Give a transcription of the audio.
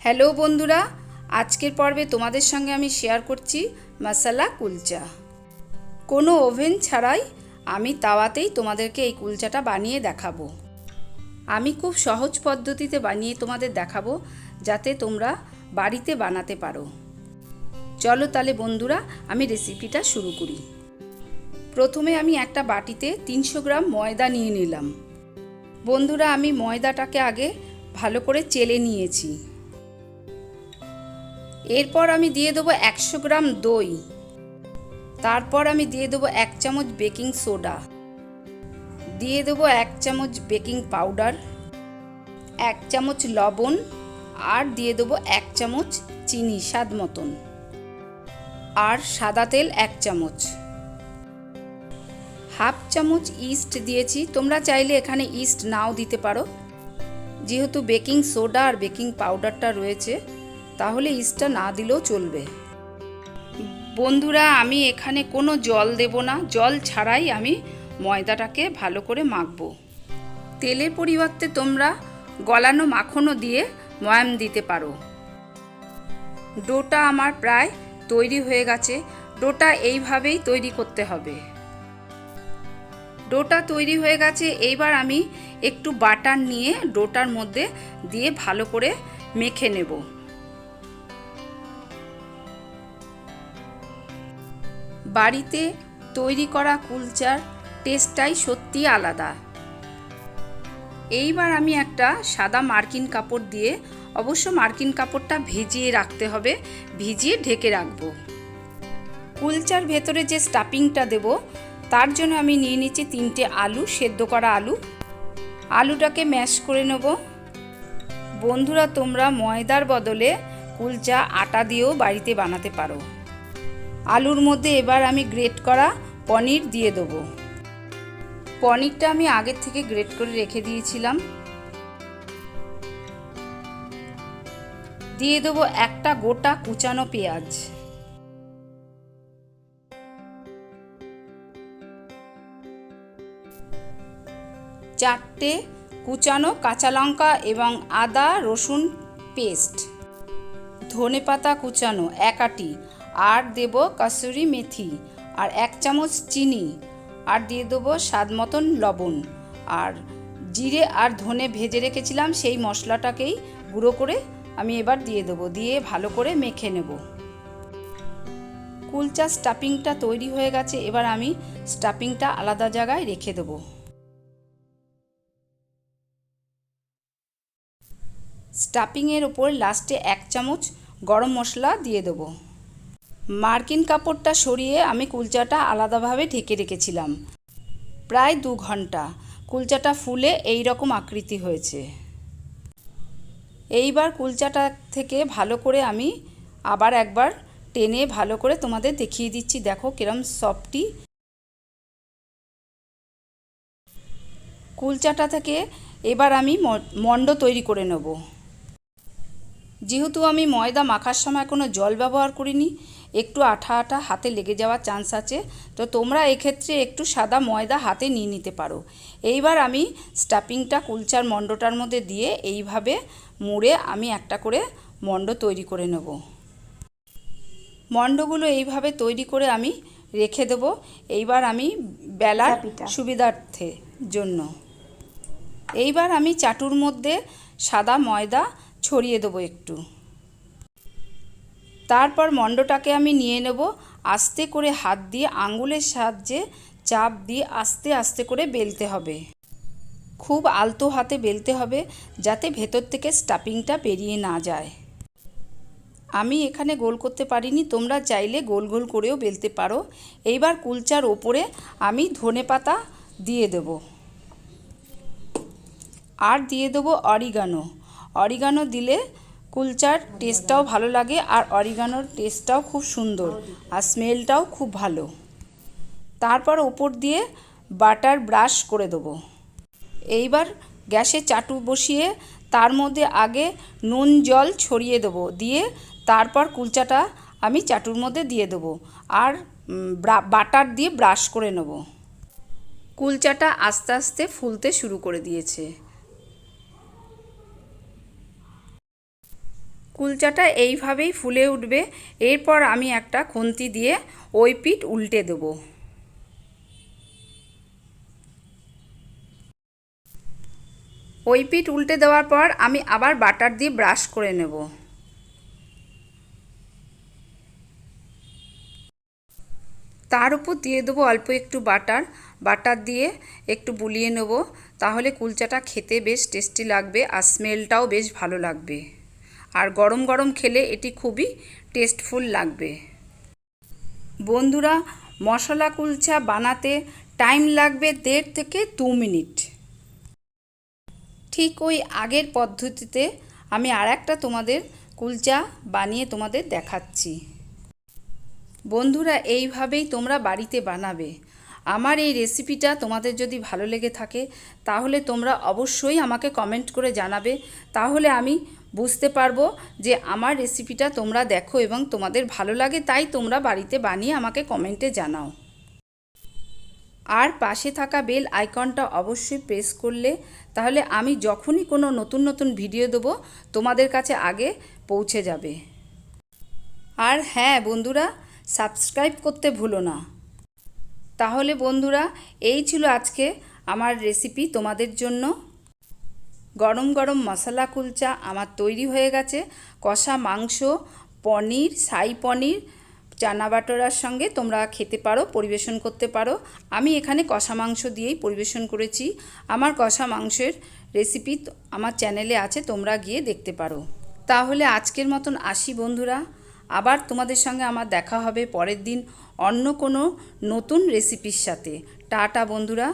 Hello বন্ধুরা, আজকের পর্বে তোমাদের সঙ্গে আমি শেয়ার করছি মশালা কুলচা। কোনো ওভেন ছাড়াই আমি তাওয়াতেই তোমাদেরকে এই কুলচাটা বানিয়ে দেখাবো। আমি খুব সহজ পদ্ধতিতে বানিয়ে তোমাদের দেখাবো, যাতে তোমরা বাড়িতে বানাতে পারো। চলো তাহলে বন্ধুরা, আমি রেসিপিটা শুরু করি। প্রথমে আমি একটা বাটিতে 300 গ্রাম ময়দা নিয়ে নিলাম। বন্ধুরা, আমি ময়দাটাকে আগে ভালো করে চেলে নিয়েছি। এরপর আমি দিয়ে দেবো 100 গ্রাম দই। তারপর আমি দিয়ে দেবো 1 চামচ বেকিং সোডা, দিয়ে দেবো 1 চামচ বেকিং পাউডার, 1 চামচ লবণ, আর দিয়ে দেবো 1 চামচ চিনি স্বাদ মতন, আর সাদা তেল 1 চামচ। হাফ চামচ ইস্ট দিয়েছি, তোমরা চাইলে এখানে ইস্ট নাও দিতে পারো। যেহেতু বেকিং সোডা আর বেকিং পাউডারটা রয়েছে, তাহলে ইস্টটা না দিলেও চলবে। বন্ধুরা, আমি এখানে কোনো জল দেব না, জল ছাড়াই আমি ময়দাটাকে ভালো করে মাখবো। তেলের পরিবর্তে তোমরা গলানো মাখনও দিয়ে ময়াম দিতে পারো। ডোটা আমার প্রায় তৈরি হয়ে গেছে। ডোটা এইভাবেই তৈরি করতে হবে। ডোটা তৈরি হয়ে গেছে। এইবার আমি একটু বাটার নিয়ে ডোটার মধ্যে দিয়ে ভালো করে মেখে নেব। বাড়িতে তৈরি করা কুলচার টেস্টটাই সত্যি আলাদা। এইবার আমি একটা সাদা মার্কিন কাপড় দিয়ে, অবশ্য মার্কিন কাপড়টা ভিজিয়ে রাখতে হবে, ভিজিয়ে ঢেকে রাখবো। কুলচার ভেতরে যে স্টাফিংটা দেব, তার জন্য আমি নিয়ে নিচ্ছি 3টে আলু, সেদ্ধ করা আলু। আলুটাকে ম্যাশ করে নেব। বন্ধুরা, তোমরা ময়দার বদলে কুলচা আটা দিয়েও বাড়িতে বানাতে পারো। আলুর মধ্যে এবার আমি গ্রেট করা পনির দিয়ে দেবো। পনিরটা আমি আগের থেকে গ্রেট করে রেখে দিয়েছিলাম। দিয়ে দেবো একটা গোটা কুচানো পেঁয়াজ, চারটে কুচানো কাঁচা লঙ্কা এবং আদা রসুন পেস্ট, ধনেপাতা কুচানো 1 আটি, আর দেব কসুরি মেথি, আর 1 চামচ চিনি, আর দিয়ে দেবো স্বাদ মতন লবণ, আর জিরে আর ধনে ভেজে রেখেছিলাম সেই মশলাটাকেই গুঁড়ো করে আমি এবার দিয়ে দেবো। দিয়ে ভালো করে মেখে নেব। কুলচা স্টাফিংটা তৈরি হয়ে গেছে। এবার আমি স্টাফিংটা আলাদা জায়গায় রেখে দেবো। স্টাফিংয়ের ওপর লাস্টে 1 চামচ গরম মশলা দিয়ে দেবো। মার্কিন কাপড়টা সরিয়ে আমি কুলচাটা আলাদাভাবে ঢেকে রেখেছিলাম প্রায় 2 ঘন্টা। কুলচাটা ফুলে এই রকম আকৃতি হয়েছে। এইবার কুলচাটা থেকে ভালো করে আমি আবার একবার টেনে ভালো করে তোমাদের দেখিয়ে দিচ্ছি। দেখো কিরম সফটি। কুলচাটা থেকে এবার আমি মণ্ড তৈরি করে নেব। যেহেতু আমি ময়দা মাখার সময় কোনো জল ব্যবহার করিনি, একটু আঠা আঠা হাতে লেগে যাওয়ার চান্স আছে, তো তোমরা এক্ষেত্রে একটু সাদা ময়দা হাতে নিয়ে নিতে পারো। এইবার আমি স্টাফিংটা কুলচার মণ্ডটার মধ্যে দিয়ে এইভাবে মুড়ে আমি একটা করে মণ্ড তৈরি করে নেব। মণ্ডগুলো এইভাবে তৈরি করে আমি রেখে দেব। এইবার আমি বেলার সুবিধার্থে জন্য এইবার আমি চাটুর মধ্যে সাদা ময়দা ছড়িয়ে দেবো একটু। তারপর মণ্ডটাকে আমি নিয়ে নেব। আস্তে করে হাত দিয়ে আঙুলের সাহায্যে চাপ দিয়ে আস্তে আস্তে করে বেলতে হবে। খুব আলতো হাতে বেলতে হবে, যাতে ভেতর থেকে স্টাফিংটা বেরিয়ে না যায়। আমি এখানে গোল করতে পারিনি, তোমরা চাইলে গোল গোল করেও বেলতে পারো। এইবার কুলচার ওপরে আমি ধনেপাতা দিয়ে দেব, আর দিয়ে দেবো অরিগানো। অরিগানো দিলে কুলচার টেস্টটাও ভালো লাগে, আর অরিগানোর টেস্টটাও খুব সুন্দর, আর স্মেলটাও খুব ভালো। তারপর ওপর দিয়ে বাটার ব্রাশ করে দেবো। এইবার গ্যাসে চাটু বসিয়ে তার মধ্যে আগে নুন জল ছড়িয়ে দেবো, দিয়ে তারপর কুলচাটা আমি চাটুর মধ্যে দিয়ে দেবো, আর বাটার দিয়ে ব্রাশ করে নেব। কুলচাটা আস্তে আস্তে ফুলতে শুরু করে দিয়েছে। কুলচাটা এইভাবেই ফুলে উঠবে। এরপর আমি একটা খুন্তি দিয়ে ওই পিঠ উল্টে দেব। ওই পিঠ উল্টে দেওয়ার পর আমি আবার বাটার দিয়ে ব্রাশ করে নেব। তার উপর দিয়ে দেবো অল্প একটু বাটার দিয়ে একটু বুলিয়ে নেব। তাহলে কুলচাটা খেতে বেশ টেস্টি লাগবে আর স্মেলটাও বেশ ভালো লাগবে। আর গরম গরম খেলে এটি খুবই টেস্টফুল লাগবে। বন্ধুরা, মশলা কুলচা বানাতে টাইম লাগবে 1.5 থেকে 2 মিনিট। ঠিক ওই আগের পদ্ধতিতে আমি আরেকটা তোমাদের কুলচা বানিয়ে তোমাদের দেখাচ্ছি। বন্ধুরা, এইভাবেই তোমরা বাড়িতে বানাবে। আমার এই রেসিপিটা তোমাদের যদি ভালো লেগে থাকে তাহলে তোমরা অবশ্যই আমাকে কমেন্ট করে জানাবে। তাহলে আমি বুঝতে পারবো যে আমার রেসিপিটা তোমরা দেখো এবং তোমাদের ভালো লাগে, তাই তোমরা বাড়িতে বানিয়ে আমাকে কমেন্টে জানাও। আর পাশে থাকা বেল আইকনটা অবশ্যই প্রেস করলে তাহলে আমি যখনই কোনো নতুন নতুন ভিডিও দেবো তোমাদের কাছে আগে পৌঁছে যাবে। আর হ্যাঁ বন্ধুরা, সাবস্ক্রাইব করতে ভুলো না। তাহলে বন্ধুরা, এই ছিল আজকে আমার রেসিপি তোমাদের জন্য। গরম গরম মশলা কুলচা আমার তৈরি হয়ে গেছে। কষা মাংস, পনির, শাহী পনির, চানা বাটোরার সঙ্গে তোমরা খেতে পারো, পরিবেশন করতে পারো। আমি এখানে কষা মাংস দিয়েই পরিবেশন করেছি। আমার কষা মাংসের রেসিপি আমার চ্যানেলে আছে, তোমরা গিয়ে দেখতে পারো। তাহলে আজকের মতন আসি বন্ধুরা, আবার তোমাদের সঙ্গে আমার দেখা হবে পরের দিন অন্য কোনো নতুন রেসিপির সাথে। টাটা বন্ধুরা।